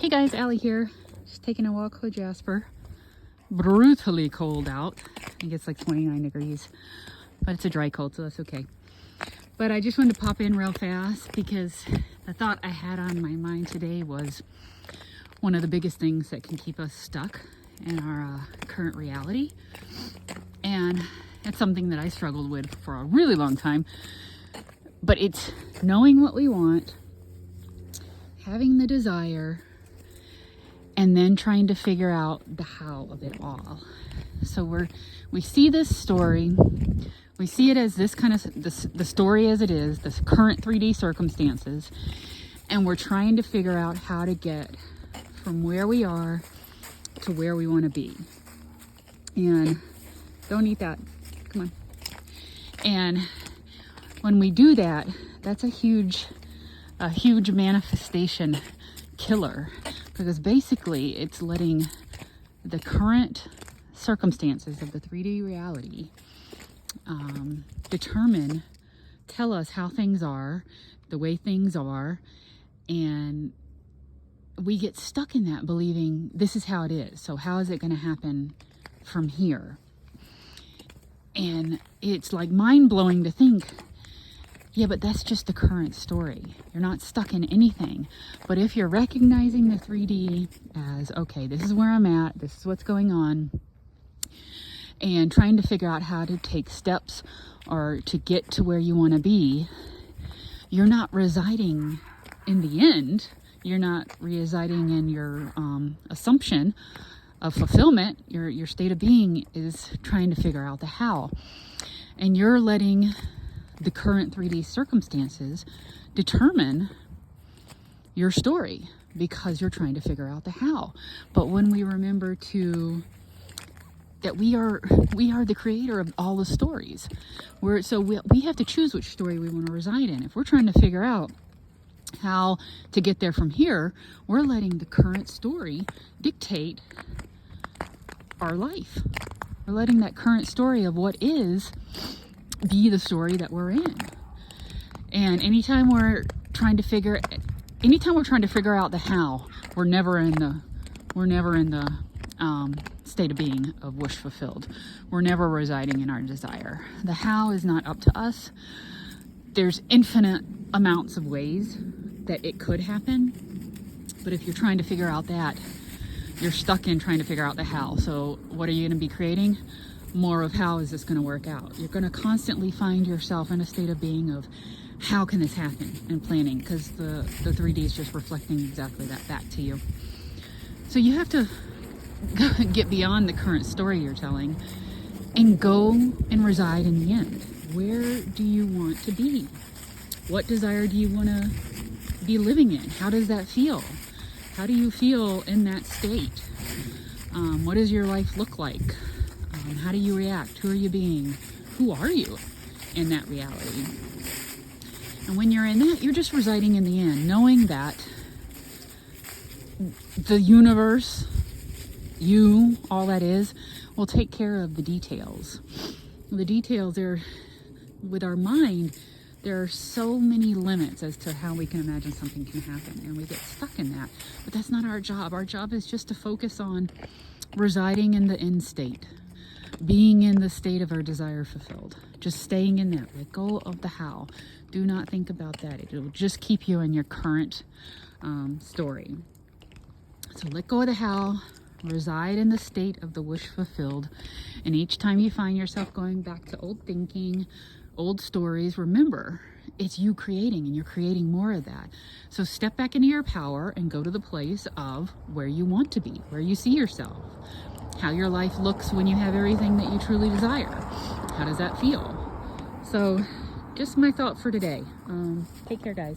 Hey guys, Allie here. Just taking a walk with Jasper. Brutally cold out. I think it's like 29 degrees, but it's a dry cold, so that's okay. But I just wanted to pop in real fast because the thought I had on my mind today was one of the biggest things that can keep us stuck in our current reality. And it's something that I struggled with for a really long time. But it's knowing what we want, having the desire, and then trying to figure out the how of it all. So we see this story, we see it as this kind of the story as it is, this current 3D circumstances, and we're trying to figure out how to get from where we are to where we want to be. And don't eat that. Come on. And when we do that, that's a huge manifestation killer, because basically it's letting the current circumstances of the 3D reality tell us how things are, the way things are, and we get stuck in that believing this is how it is. So how is it going to happen from here? And it's like mind-blowing to think, yeah, but that's just the current story. You're not stuck in anything. But if you're recognizing the 3D as, okay, this is where I'm at, this is what's going on, and trying to figure out how to take steps or to get to where you want to be, you're not residing in the end. You're not residing in your assumption of fulfillment. Your state of being is trying to figure out the how. And you're letting the current 3D circumstances determine your story because you're trying to figure out the how. But when we remember that we are the creator of all the stories, we have to choose which story we want to reside in. If we're trying to figure out how to get there from here, we're letting the current story dictate our life. We're letting that current story of what is be the story that we're in. And anytime we're trying to figure out the how, we're never in the state of being of wish fulfilled. We're never residing in our desire. The how is not up to us. There's infinite amounts of ways that it could happen, but if you're trying to figure out that, you're stuck in trying to figure out the how. So what are you going to be creating? More of how is this going to work out. You're going to constantly find yourself in a state of being of how can this happen, and planning, because the 3D is just reflecting exactly that back to you. So you have to get beyond the current story you're telling and go and reside in the end. Where do you want to be? What desire do you want to be living in? How does that feel? How do you feel in that state? What does your life look like? How do you react? Who are you being? Who are you in that reality? And when you're in that, you're just residing in the end, knowing that the universe, you, all that is, will take care of the details. The details are, with our mind, there are so many limits as to how we can imagine something can happen, and we get stuck in that. But that's not our job. Our job is just to focus on residing in the end state, being in the state of our desire fulfilled, just staying in that. Let go of the how. Do not think about that. It will just keep you in your current story. So let go of the how, reside in the state of the wish fulfilled. And each time you find yourself going back to old thinking, old stories, remember, it's you creating, and you're creating more of that. So step back into your power and go to the place of where you want to be, where you see yourself, how your life looks when you have everything that you truly desire. How does that feel? So just my thought for today. Take care, guys.